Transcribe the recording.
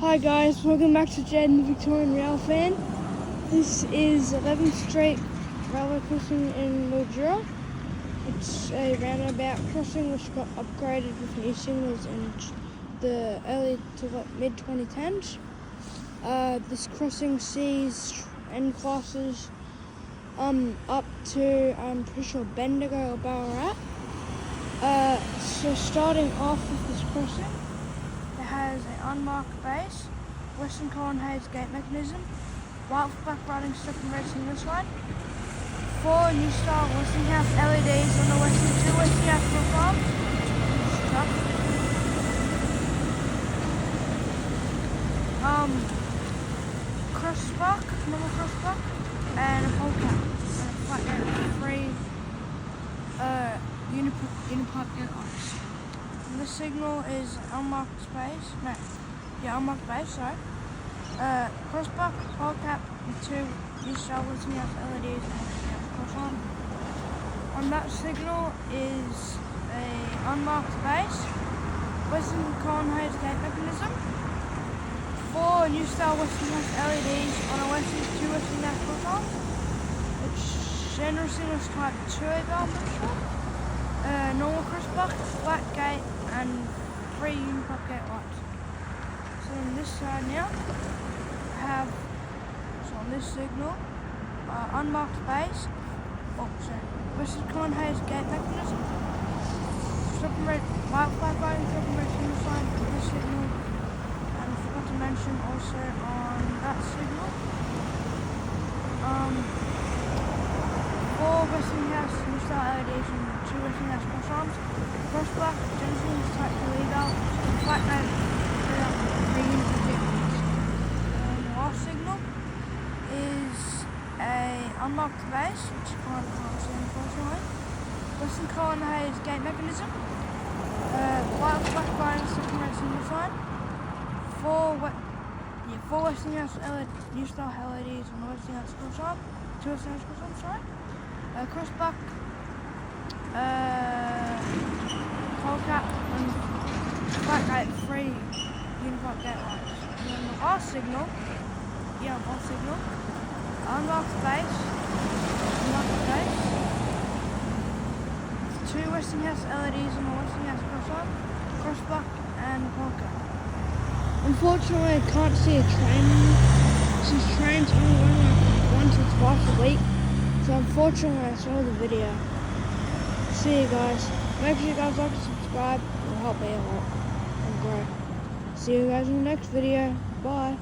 Hi guys, welcome back to Jed and the Victorian Rail Fan. This is 11th Street railway crossing in Mildura. It's a roundabout crossing which got upgraded with new signals in the early to mid 2010s. This crossing sees N classes up to I'm pretty sure Bendigo or Ballarat. So starting off with this crossing, it has an unmarked base, Western Colin Hayes gate mechanism, white for black riding stop and racing this line, 4 new style Westinghouse LEDs on the two Westinghouse platforms, crossbuck, normal crossbuck, and a pole cap, and a flat gate, 3 unipipe gate lights. And this signal is unmarked space, unmarked base, sorry. Crossbuck, pole cap, and 2 new style Westinghouse LEDs and cross on. On that signal is a unmarked base, Western Colin Hayes gate mechanism, 4 new style Westinghouse LEDs on a 2 Westinghouse cross arms, which general signal is type 2 I'm pretty sure. Normal crossbuck, flat gate, and 3 unipipe gate lights. So on this side now, on this signal, unmarked base, Western Colin Hayes gate mechanism, stop and red, white flag riding, stop and red signal sign for this signal, and I forgot to mention also on that signal, 4 Westinghouse new style LEDs and 2 Westinghouse cross arms, crossbuck, general is type 2 legal, flat gate, 3 unipipe gate lights. The last signal is a unmarked base, which you can't see unfortunately. Western Colin Hayes gate mechanism, white black riding stop and red single sign, 4 Westinghouse new style LEDs on the Westinghouse cross arm, 2 Westinghouse cross arms, sorry. Crossbuck, pole cap, and flat gate, 3 unipipe gate lights. And then the last signal, unmarked base, 2 Westinghouse LEDs on the Westinghouse cross arm, crossbuck, and pole cap. Unfortunately, I can't see a train since trains only run like once or twice a week. So unfortunately, I saw the video. See you guys. Make sure you guys like and subscribe. It will help me a lot and grow. See you guys in the next video. Bye.